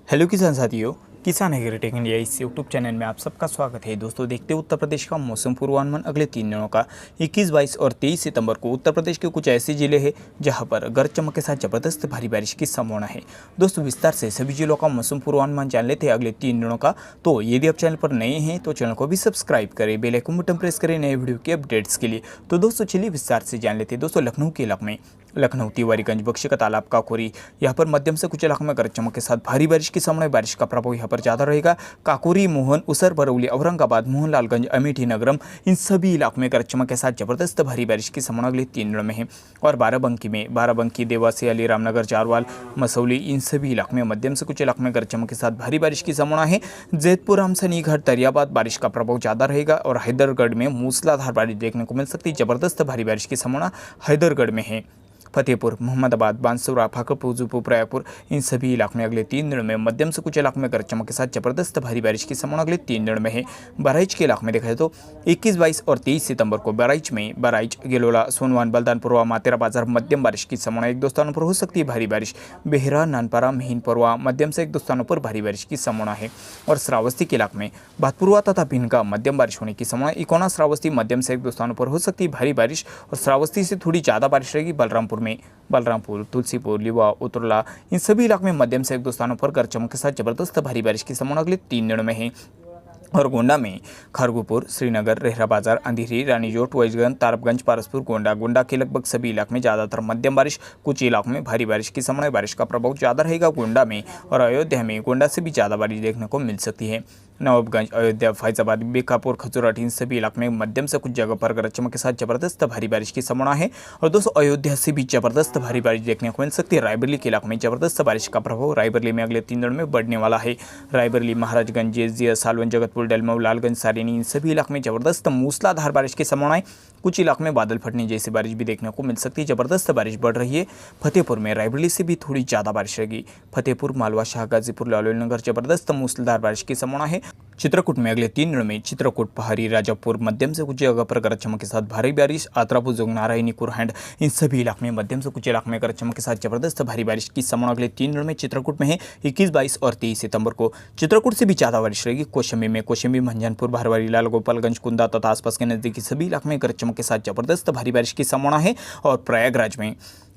Hello किसान साथियों, किसान एग्रीटेक इंडिया इस यूट्यूब चैनल में आप सबका स्वागत है। दोस्तों देखते हैं उत्तर प्रदेश का मौसम पूर्वानुमान अगले 3 दिनों का 21, 22 और 23 सितंबर को। उत्तर प्रदेश के कुछ ऐसे जिले हैं जहां पर गरज चमक के साथ जबरदस्त भारी बारिश की संभावना है। दोस्तों विस्तार से सभी जिलों का मौसम पूर्वानुमान जान लेते हैं अगले 3 दिनों का। तो यदि आप चैनल पर नए हैं तो चैनल को भी सब्सक्राइब करें, बेल आइकन बटन प्रेस करें नए वीडियो के अपडेट्स के लिए। तो दोस्तों चलिए विस्तार से जान लेते हैं। दोस्तों लखनऊ के इलाके में लखनऊ, तिवारीगंज, बख्शी का तालाब, काकोरी, यहाँ पर मध्यम से कुछ इलाकों में गरज चमक के साथ भारी बारिश की संभावना है। बारिश का प्रभाव यहाँ पर ज़्यादा रहेगा। काकोरी, मोहन, उसर, बरौली, औरंगाबाद, मोहनलालगंज, अमेठी, नगरम, इन सभी इलाकों में गरज चमक के साथ जबरदस्त भारी बारिश की संभावना अगले 3 दिनों में है। और बाराबंकी, देवासी, अली रामनगर, चारवाल, मसौली, इन सभी इलाकों में मध्यम से कुछ इलाकों में गरज चमक के साथ भारी बारिश की संभावना है। जैतपुर, हमसनी घाट, दरियाबाद बारिश का प्रभाव ज़्यादा रहेगा। और हैदरगढ़ में मूसलाधार बारिश देखने को मिल सकती है। जबरदस्त भारी बारिश की संभावना हैदरगढ़ में है। फतेहपुर, मोहम्मदाबाद, बांसुरा, फाकरपुर, जूपुर, प्रयागपुर, इन सभी इलाकों में अगले 3 दिनों में मध्यम से कुछ इलाकों में गरज चमक के साथ जबरदस्त भारी बारिश की संभावना अगले 3 दिनों में है। बहराइच के इलाके में देखा जाए तो 21, 22 और 23 सितंबर को बहराइच, गेलोला, सोनवान, बलदानपुरवा, मातेरा बाजार मध्यम बारिश की संभावना। एक दो स्थानों पर हो सकती है भारी बारिश। बेहरा, नानपारा, महिनपुरवा मध्यम से एक दो स्थानों पर भारी बारिश की संभावना है। और श्रावस्ती के इलाके में भातपुरवा तथा भिनगा मध्यम बारिश होने की संभावना। इकोना, श्रावस्ती मध्यम से एक दो स्थानों पर हो सकती है भारी बारिश। और श्रावस्ती से थोड़ी ज़्यादा बारिश रहेगी बलरामपुर, तुलसीपुर, लिवा, उतरला, इन सभी इलाकों में मध्यम से एक दो स्थानों पर गरज चमक के साथ जबरदस्त भारी बारिश की संभावना अगले 3 दिनों में है। और गोंडा में खरगुपुर, श्रीनगर, रेहरा बाजार, अंधेरी, रानीजोट, वैजगंज, तारबगंज, पारसपुर, गोंडा के लगभग सभी इलाकों में ज़्यादातर मध्यम बारिश, कुछ इलाकों में भारी बारिश की संभावना। बारिश का प्रभाव ज़्यादा रहेगा गोंडा में। और अयोध्या में गोंडा से भी ज़्यादा बारिश देखने को मिल सकती है। नवाबगंज, अयोध्या, फैजाबाद, बीकापुर, खजूराट, इन सभी इलाकों में मध्यम से कुछ जगह पर गरज चमक के साथ जबरदस्त भारी बारिश की संभावना है। और दोस्तों अयोध्या से भी जबरदस्त भारी बारिश देखने को मिल सकती है। रायबरेली के इलाकों में जबरदस्त बारिश का प्रभाव रायबरेली में अगले 3 दिनों में बढ़ने वाला है। रायबरेली, महाराजगंज, जेजिया, सालवन, जगतपुर, डलमऊ, लालगंज, सारिनी, इन सभी इलाकों में जबरदस्त मूसलाधार बारिश की संभावना है। कुछ इलाकों में बादल फटने जैसी बारिश भी देखने को मिल सकती है। जबरदस्त बारिश बढ़ रही है। फतेहपुर में रायबरेली से भी थोड़ी ज़्यादा बारिश रहेगी। फतेहपुर, मालवा, शाह गाजीपुर, लालनगर जबरदस्त मूसलाधार बारिश की संभावना है। चित्रकूट में अगले 3 दिनों में चित्रकूट, पहाड़ी, राजापुर मध्यम से कुछ जगह पर गरज चमक के साथ भारी बारिश। आतरापुर, जोगनारायणी, कुरहंड, इन सभी इलाकों में मध्यम से कुछ इलाकों में गरज चमक के साथ जबरदस्त भारी बारिश की संभावना अगले 3 दिनों में चित्रकूट में है। 21, 22 और 23 सितंबर को चित्रकूट से भी ज़्यादा बारिश रहेगी। कौशाम्बी, मंझनपुर, भरवारी, लाल गोपालगंज, कुंदा तथा आसपास के नजदीकी सभी इलाकों में गरज चमक के साथ जबरदस्त भारी बारिश की संभावना है। और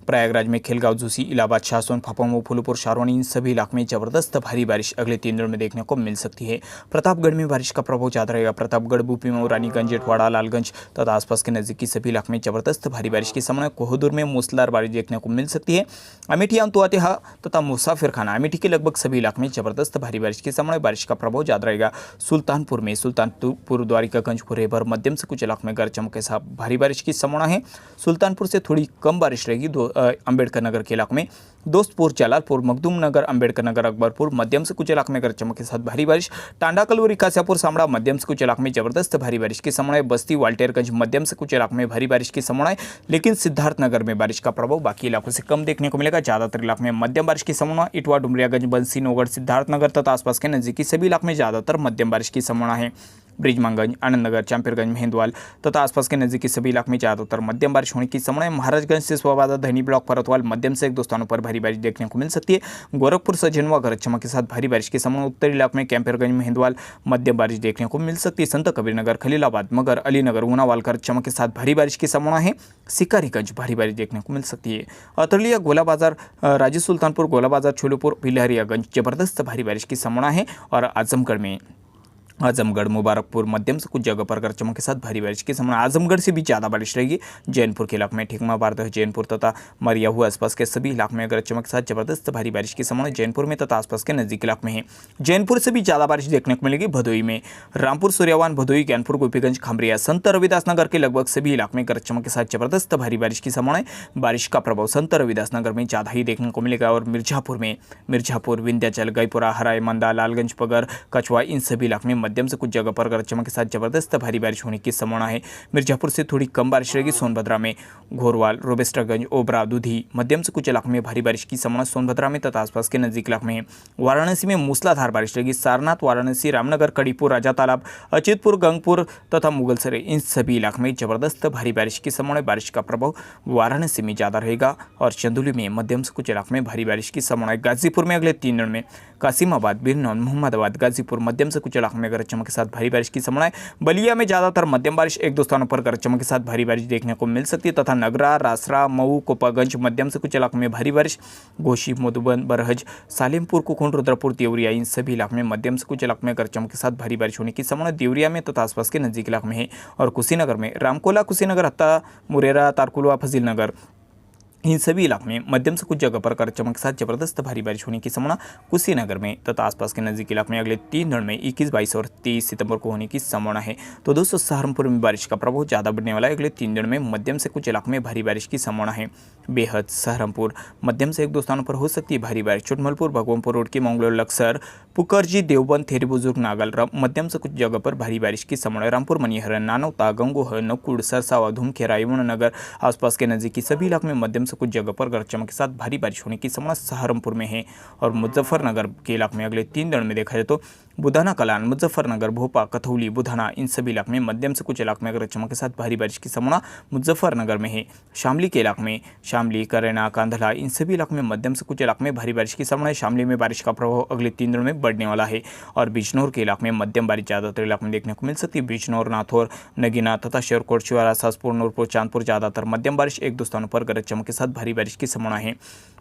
प्रयागराज में खेलगांव, झूसी, इलाहाबाद, शाहसोन, फाफामऊ, फूलपुर, शारवानी, इन सभी इलाकों में जबरदस्त भारी बारिश अगले 3 दिनों में देखने को मिल सकती है। प्रतापगढ़ में बारिश का प्रभाव ज़्यादा रहेगा। प्रतापगढ़, बुपीमऊ, रानीगंज, जेठवाड़ा, लालगंज तथा आसपास के नजदीकी सभी इलाकों में जबरदस्त भारी बारिश की संभावना। कोहदूर में मूसलाधार बारिश देखने को मिल सकती है। अमेठी, अमतुआतेहा तथा मुसाफिरखाना, अमेठी के लगभग सभी इलाकों में जबरदस्त भारी बारिश की संभावना। बारिश का प्रभाव ज़्यादा रहेगा। सुल्तानपुर, द्वारिकागंज, खुरेबर मध्यम से कुछ इलाकों में गरज चमक के साथ भारी बारिश की संभावना है। सुल्तानपुर से थोड़ी कम बारिश रहेगी। अंबेडकर नगर के इलाकों में दोस्तपुर, जलालपुर, मखदूम नगर, अंबेडकर नगर, अकबरपुर मध्यम से कुछ इलाकों में गरज चमक के साथ भारी बारिश। टांडा, कलवरी, कासियापुर, सामड़ा मध्यम से कुछ इलाकों में जबरदस्त भारी बारिश की संभावना है। बस्ती, वाल्टेरगंज मध्यम से कुछ इलाकों में भारी बारिश की संभावना है। लेकिन सिद्धार्थनगर में बारिश का प्रभाव बाकी इलाकों से कम देखने को मिलेगा। ज्यादातर इलाकों में मध्यम बारिश की संभावना। इटवा, डुमरियागंज, बंसी, नौगढ़, सिद्धार्थनगर तथा आसपास के नजदीकी सभी इलाकों में ज्यादातर मध्यम बारिश की संभावना है। ब्रिजमंगंज, आनंदनगर, चांपेरगंज, मेहंदवाल तथा आसपास के नजदीकी सभी इलाकों में ज्यादातर मध्यम बारिश होने की संभावना है। महाराजगंज, सिसवाबाद, धनी ब्लॉक, परतवाल मध्यम से एक दो स्थानों पर भारी बारिश देखने को मिल सकती है। गोरखपुर, सजनवा, गरज चमक के साथ भारी बारिश की संभावना। उत्तरी इलाके में कैंपेरगंज, मेहंदवाल मध्यम बारिश देखने को मिल सकती है। संत कबीरनगर, खलीलाबाद, मगर, अलीनगर, ऊनावाल गरज चमक के साथ भारी बारिश की संभावना है। सिकारीगंज भारी बारिश देखने को मिल सकती है। अतरलिया, गोला बाजार, राजे सुल्तानपुर, गोला बाजार, छोलूपुर, बिलहरियागंज जबरदस्त भारी बारिश की संभावना है। और आजमगढ़, मुबारकपुर मध्यम से कुछ जगह पर गरज चमक के साथ भारी बारिश की संभावना। आजमगढ़ से भी ज़्यादा बारिश रहेगी। जैनपुर के इलाके में ठिकमा, बारदह, जैनपुर तथा मरियाहू आसपास के सभी इलाकों में गरज चमक के साथ जबरदस्त भारी बारिश की संभावना जैनपुर में तथा आसपास के नजदीक इलाकों में है। जैनपुर से भी ज़्यादा बारिश देखने को मिलेगी भदोई में। रामपुर, सूर्यवान, भदोई, ज्ञानपुर, गोपीगंज, खमरिया, संत रविदास नगर के लगभग सभी इलाकों में गरज चमक के साथ जबरदस्त भारी बारिश की संभावना है। बारिश का प्रभाव संत रविदास नगर में ज़्यादा ही देखने को मिलेगा। और मिर्जापुर, विंध्याचल, गईपुरा, हराय, मंदा, लालगंज, पगर, कछवा, इन सभी इलाकों में मध्यम से कुछ जगह पर गरज चमक के साथ जबरदस्त भारी बारिश होने की संभावना है। मिर्जापुर से थोड़ी कम बारिश रहेगी। सोनभद्रा में घोरवाल, रोबेस्टागंज, ओबरा, दूधी मध्यम से कुछ इलाकों में भारी बारिश की संभावना सोनभद्रा में तथा आसपास के नजदीक इलाकों में है। वाराणसी में मूसलाधार बारिश रहेगी। सारनाथ, वाराणसी, रामनगर, कड़ीपुर, राजा तालाब, अचितपुर, गंगपुर तथा मुगलसराय, इन सभी इलाकों में जबरदस्त भारी बारिश की संभावना। बारिश का प्रभाव वाराणसी में ज़्यादा रहेगा और चंदौली में मध्यम से कुछ इलाकों में भारी बारिश की संभावना है। गाजीपुर में अगले 3 दिनों में कासिमाबाद, बिरनौल, मोहम्मदाबाद, गाजीपुर मध्यम से कुछ इलाकों में गरज चमक के साथ भारी बारिश की संभावना है। बलिया में ज्यादातर मध्यम बारिश, एक दो स्थानों पर गरज चमक के साथ भारी बारिश देखने को मिल सकती है तथा नगरा, रासरा, मऊ, कोपागंज मध्यम से कुछ इलाकों में भारी बारिश, घोसी, मधुबन, बरहज, सालेमपुर, कुकुंड, रुद्रपुर, देवरिया इन सभी इलाकों में मध्यम से कुछ इलाकों में गरज चमक के साथ भारी बारिश होने की संभावना देवरिया में तथा आसपास के नजदीक इलाकों में है। और कुशीनगर में रामकोला, कुशीनगर, हत्ता, मुरेरा, तारकुलवा, फजील नगर इन सभी इलाकों में मध्यम से कुछ जगह पर गरज चमक के साथ जबरदस्त भारी बारिश होने की संभावना कुशीनगर में तथा आसपास के नजदीक इलाकों में अगले 3 दिनों में 21, 22 और 23 सितंबर को होने की संभावना है। तो दोस्तों सहारनपुर में बारिश का प्रभाव ज़्यादा बढ़ने वाला है। अगले 3 दिनों में मध्यम से कुछ इलाकों में भारी बारिश की संभावना है। बेहद, सहारनपुर मध्यम से एक दो स्थानों पर हो सकती है भारी बारिश। चुटमलपुर, भगवानपुर रोड की मंगलोर, लक्सर, पुकरजी, देवबंद, थेरी बुजुर्ग, नागल मध्यम से कुछ जगह पर भारी बारिश की संभावना है। रामपुर, मनिहर, नानौता, गंगोह, नकुड़, सरसावा, धूमखेरा, यमुनानगर आसपास के नजदीकी सभी इलाकों में मध्यम से कुछ जगह पर गरज चमक के साथ भारी बारिश होने की संभावना सहारनपुर में है। और मुजफ्फरनगर के इलाके में अगले 3 दिनों में देखा जाए तो बुधाना, कलान, मुजफ्फरनगर, भोपा, कथौली, बुधाना इन सभी इलाकों में मध्यम से कुछ इलाकों में गरज चमक के साथ भारी बारिश की संभावना मुजफ्फरनगर में है। शामली के इलाके में शामली, करैना, कांधला इन सभी इलाकों में मध्यम से कुछ इलाकों में भारी बारिश की संभावना है। शामली में बारिश का प्रभाव अगले 3 दिनों में बढ़ने वाला है। और बिजनौर के इलाके में मध्यम बारिश ज्यादातर इलाकों में देखने को मिल सकती है। बिजनौर, नाथौर, नगीना तथा शेरकोट, शिवारा, सासपुर, नूरपुर, चांदपुर ज्यादातर मध्यम बारिश, एक दो स्थानों पर गरज चमक के साथ भारी बारिश की संभावना है।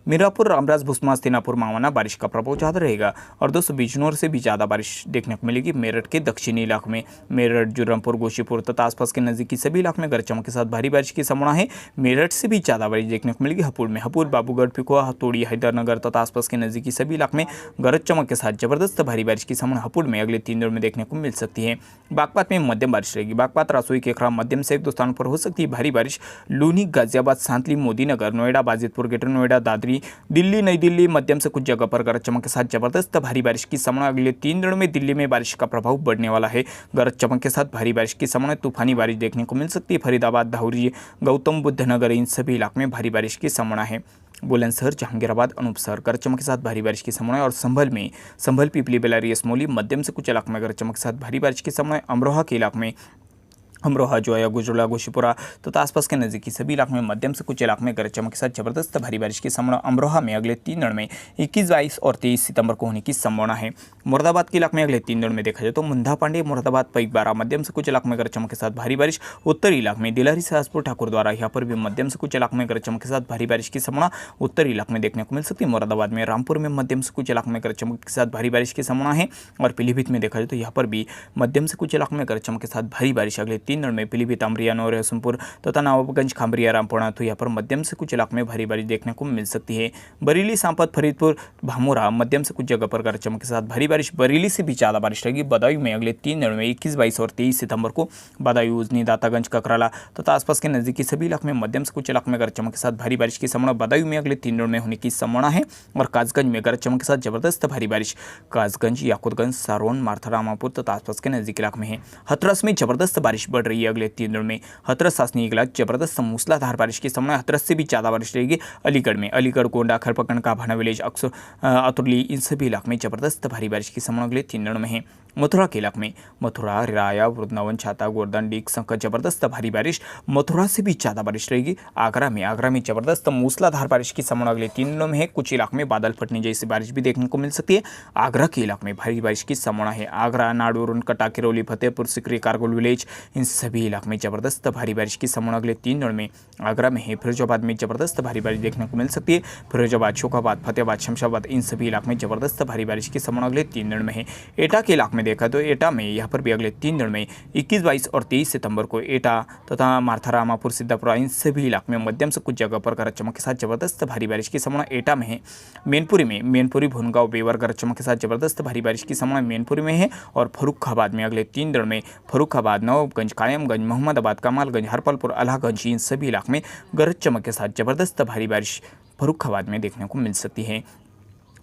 मीरापुर, रामराज, भुसमा, स्तेनापुर, मावाना बारिश का प्रभाव ज्यादा रहेगा। और दोस्तों बिजनौर से भी ज्यादा बारिश देखने को मिलेगी। मेरठ के दक्षिणी इलाकों में मेरठ, जुर्रमपुर, गोशीपुर तथा आसपास के नजदीकी सभी इलाकों में गरज चमक के साथ भारी बारिश की संभावना है। मेरठ से भी ज्यादा बारिश देखने को मिलेगी। हपुर में हपुर, बाबूगढ़, पिकुआ, हथौड़ी, हैदरनगर तथा आसपास के नजदीकी सभी इलाकों में गरज चमक के साथ जबरदस्त भारी बारिश की संभावना हपुर में अगले 3 दिनों में देखने को मिल सकती है। बागपत में मध्यम बारिश रहेगी। बागपत, रासोई, केकरा मध्यम से एक दो स्थानों पर हो सकती है भारी बारिश। लूनी, गाजियाबाद, सांतली, मोदीनगर, नोएडा, बाजितपुर, ग्रेटर नोएडा, दादरी, दिल्ली, नई दिल्ली मध्यम से कुछ जगह पर गरज चमक के साथ जबरदस्त भारी बारिश की संभावना। अगले 3 दिनों में दिल्ली में बारिश का प्रभाव बढ़ने वाला है। गरज चमक के साथ भारी बारिश की संभावना, तूफानी बारिश देखने को मिल सकती है। फरीदाबाद, धाउरी, गौतम बुद्ध नगर इन सभी इलाकों में भारी बारिश की संभावना है। बुलंदशहर, जहांगीराबाद, अनूपसर गरज चमक के साथ भारी बारिश की संभावना है। और संभल में संभल, पिपली, बेलारी, असमोली मध्यम से कुछ इलाकों में गरज चमक के साथ भारी बारिश की संभावना है। अमरोहा के इलाके में अमरोहा, जोया, गुजराला, गोशीपुरा तथा आसपास के नजदीकी सभी इलाकों में मध्यम से कुछ इलाकों में गरज चमक के साथ जबरदस्त भारी बारिश की संभावना अमरोहा में अगले 3 दिनों में 21, 22 और 23 सितंबर को होने की संभावना है। मुरादाबाद के इलाके में अगले 3 दिनों में देखा जाए तो मुंधा पांडे, मुरादाबाद, पैगबारा मध्यम से कुछ इलाकों में गरज चमक के साथ भारी बारिश। उत्तरी इलाके में दिलारी, सहसपुर, ठाकुरद्वारा यहाँ पर भी मध्यम से कुछ इलाकों में गरज चमक के साथ भारी बारिश की संभावना उत्तरी इलाके में देखने को मिल सकती है। मुरादाबाद में, रामपुर में मध्यम से कुछ इलाकों में गरज चमक के साथ भारी बारिश की संभावना है। और पीलीभीत में देखा जाए तो यहाँ पर भी मध्यम से कुछ इलाकों में गरज चमक के साथ भारी बारिश अगले 3 दिनों में पीलीभीत, अमरिया, नौर, हसनपुर तथा नवाबगंज, खामरिया, रामपुरा तो यहाँ पर मध्यम से कुछ इलाकों में भारी बारिश देखने को मिल सकती है। बरेली, सांपत, फरीदपुर, भामोरा मध्यम से कुछ जगह पर गरज चमक के साथ भारी बारिश। बरेली से भी ज्यादा बारिश रहेगी। बदायूं में अगले 3 दिनों में 21, 22 और 23 सितंबर को बदायूं, उजनी, दातागंज, ककराला तथा आसपास के नजदीकी सभी इलाकों में मध्यम से कुछ इलाकों में गरज चमक के साथ भारी बारिश की संभावना बदायूं में अगले 3 दिनों में होने की संभावना है। और कासगंज में गरज चमक के साथ जबरदस्त भारी बारिश कासगंज, याकुतगंज, सारोन, मारथा, रामापुर तथा आसपास के नजदीक इलाकों में है। हथरस में जबरदस्त बारिश बढ़ रही है अगले 3 दिनों में। हथरस, सासनी, इगलाज जबरदस्त मूसलाधार बारिश की संभावना। हथरस से भी ज्यादा बारिश रहेगी। अलीगढ़ में अलीगढ़, गोंडा, खरपकन, काभाना विलेज, अतुरली इन सभी इलाकों में जबरदस्त भारी बारिश की संभावना अगले 3 दिनों में है। मथुरा के इलाके में मथुरा, राया, वृंदावन, छाता, गोवर्धन, डीग, संकट जबरदस्त भारी बारिश। मथुरा से भी ज्यादा बारिश रहेगी। आगरा में जबरदस्त मूसलाधार बारिश की संभावना अगले 3 दिनों में है। कुछ इलाकों में बादल फटने जैसी बारिश भी देखने को मिल सकती है। आगरा के इलाके में भारी बारिश की संभावना है। आगरा, नाडोर, कटा, किरौली, फतेहपुर सिकरी, कारगिल विलेज इन सभी इलाकों में जबरदस्त भारी बारिश की संभावना अगले 3 दिनों में आगरा में है। फिरोजाबाद में जबरदस्त भारी बारिश देखने को मिल सकती है। फिरोजाबाद, शोकाबाद, फतेहाबाद, शमशाबाद इन सभी इलाकों में जबरदस्त भारी बारिश की संभावना अगले 3 दिनों में है। एटा के इलाके में देखा तो एटा में यहाँ पर भी अगले 3 दिनों में 21, 22 और 23 सितंबर को एटा तथा मारथा, रामापुर, सिद्धापुरा इन सभी इलाकों में मध्यम से कुछ जगह पर गरज चमक के साथ जबरदस्त भारी बारिश की संभावना एटा में है। मैनपुरी, भुनगांव, बेवर गरज चमक के साथ जबरदस्त भारी बारिश की संभावना मैनपुरी में है। और फर्रुखाबाद में अगले 3 दिनों में फर्रुखाबाद, नवाबगंज, कायमगंज, मोहम्मदाबाद, कमालगंज, हरपलपुर, अलागंज इन सभी इलाकों में गरज चमक के साथ जबरदस्त भारी बारिश फर्रुखाबाद में देखने को मिल सकती है।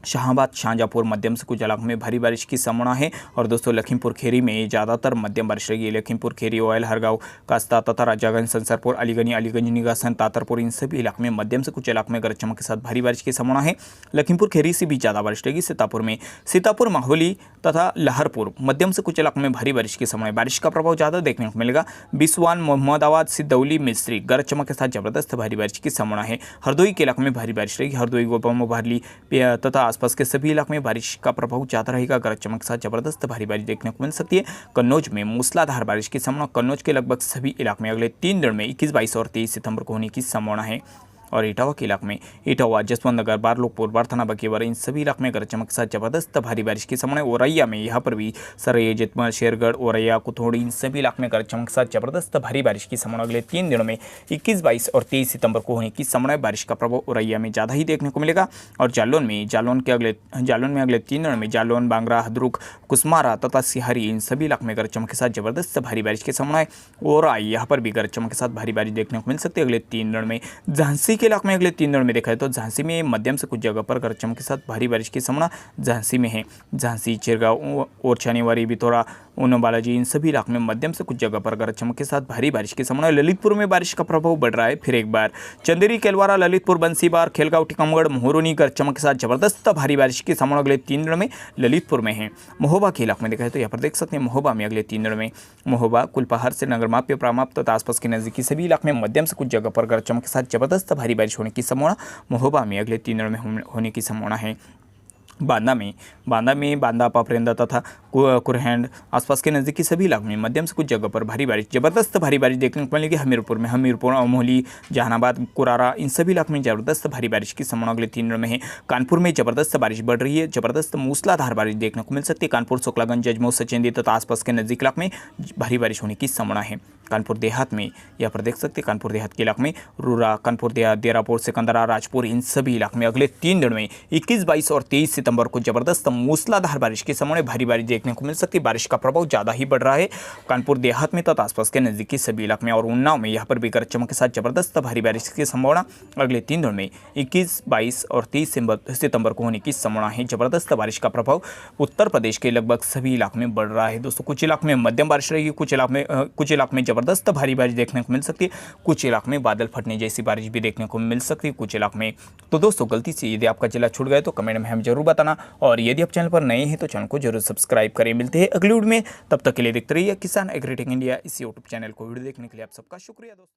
शाहबाद, शाहजहाँपुर मध्यम से कुछ इलाकों में भारी बारिश की संभावना है। और दोस्तों लखीमपुर खीरी में ज़्यादातर मध्यम बारिश रहेगी। लखीमपुर खीरी, ओयल, हरगांव, कास्ता तथा राजागंज, संसरपुर, अलीगंज, निगासन, तातरपुर इन सभी इलाकों में मध्यम से कुछ इलाकों में गरज चमक के साथ भारी बारिश की संभावना है। लखीमपुर खीरी से भी ज़्यादा बारिश रहेगी। सीतापुर, माहौली तथा लहरपुर मध्यम से कुछ इलाकों में भारी बारिश की संभावना है। बारिश का प्रभाव ज़्यादा देखने को मिलेगा। बिस्वान, मोहम्मदाबाद, सिद्धौली, मिस्री गरज चमक के साथ जबरदस्त भारी बारिश की संभावना है। हरदोई के इलाकों में भारी बारिश रहेगी। हरदोई, गोपा, मोबारली तथा आसपास के सभी इलाकों में बारिश का प्रभाव ज़्यादा रहेगा। गरज चमक के साथ जबरदस्त भारी बारिश देखने को मिल सकती है। कन्नौज में मूसलाधार बारिश की संभावना। कन्नौज के लगभग सभी इलाकों में अगले 3 दिनों में 21, 22 और 23 सितंबर को होने की संभावना है। और इटावा के इलाके में इटावा, जसवंत नगर, बारलोकपुर, बारथाना, बकेवर, इन सभी इलाकों में गरज चमक के साथ जबरदस्त भारी बारिश की संभावना है। औरैया में यहाँ पर भी सरैया, जेतमा, शेरगढ़, औरैया, कुथोड़ी, इन सभी इलाकों में गरज चमक के साथ जबरदस्त भारी बारिश की संभावना अगले 3 दिनों में 21, 22 और 23 सितंबर को होने की संभावना है। बारिश का प्रभाव औरैया में ज़्यादा ही देखने को मिलेगा। और जालौन में अगले 3 दिनों में जालौन, बांगरा, हदरुख, कुसमारा तथा सिहारी, इन सभी इलाकों में गरज चमक के साथ जबरदस्त भारी बारिश की संभावना है। और यहाँ पर भी गरज चमक के साथ भारी बारिश देखने को मिल सकती है अगले 3 दिनों में। झांसी के इलाके में अगले 3 दिनों में देखा है तो झांसी में मध्यम से कुछ जगह पर गरज चमक के साथ भारी बारिश की संभावना झांसी में है। झांसी, चिरगांव और शनिवारी, बिथोरा, ऊना, बालाजी, इन सभी इलाकों में मध्यम से कुछ जगह पर गरज चमक के साथ भारी बारिश की संभावना। ललितपुर में बारिश का प्रभाव बढ़ रहा है फिर एक बार। चंदेरी, केलवारा, ललितपुर, बंसीबार, खेलगांव, टीकमगढ़, मोहरोनी गरज चमक के साथ जबरदस्त भारी बारिश की संभावना अगले 3 दिनों में ललितपुर में है। महोबा के इलाके में देखा है तो यहाँ पर देख सकते हैं महोबा में अगले 3 दिनों में महोबा, कुलपहाड़ से नगरमाप, पेपरामाप तथा आसपास के नजदीकी सभी इलाकों में मध्यम से कुछ जगह पर गरज चमक के साथ जबरदस्त भारी बारिश होने की संभावना महोबा में अगले 3 दिनों में होने की संभावना है। बांदा, पापरेंदा तथा कुरहैंड, आसपास के नज़दीकी सभी इलाकों में मध्यम से कुछ जगह पर भारी बारिश, जबरदस्त भारी बारिश देखने को मिलेगी। हमीरपुर, अमोली, जहानाबाद, कुरारा, इन सभी इलाकों में जबरदस्त भारी बारिश की संभावना अगले 3 दिनों में है। कानपुर में जबरदस्त बारिश बढ़ रही है। जबरदस्त मूसलाधार बारिश देखने को मिल सकती है। कानपुर, शुक्लागंज, जजमऊ, सचेंदी तथा आसपास के नजदीक इलाकों में भारी बारिश होने की संभावना है। कानपुर देहात में यहाँ पर देख सकते हैं कानपुर देहात के इलाके में रूरा, कानपुर देहात, देरापुर, सिकंदरा, राजपुर, इन सभी इलाकों में अगले 3 दिनों में 21, 22 और 23 सितंबर को जबरदस्त मूसलाधार बारिश के समय भारी बारिश देखने को मिल सकती है। बारिश का प्रभाव ज़्यादा ही बढ़ रहा है कानपुर देहात में तथा आसपास के नजदीकी सभी इलाकों में। और उन्नाव में यहाँ पर भी गरज चमक के साथ जबरदस्त भारी बारिश की संभावना अगले 3 दिनों में 21, 22 और 23 सितंबर को होने की संभावना है। जबरदस्त बारिश का प्रभाव उत्तर प्रदेश के लगभग सभी इलाकों में बढ़ रहा है। दोस्तों, कुछ इलाकों में मध्यम बारिश रहेगी, कुछ इलाकों में जबरदस्त भारी बारिश देखने को मिल सकती है, कुछ इलाकों में बादल फटने जैसी बारिश भी देखने को मिल सकती है कुछ इलाकों में। तो दोस्तों, गलती से यदि आपका जिला छूट गया तो कमेंट में हम जरूर बताना। और यदि आप चैनल पर नए हैं तो चैनल को जरूर सब्सक्राइब करें। मिलते हैं अगली वीडियो में, तब तक के लिए देखते रहिए किसान एग्रीटेक इंडिया। इस यूट्यूब चैनल को वीडियो देखने के लिए आप सबका शुक्रिया दोस्तों।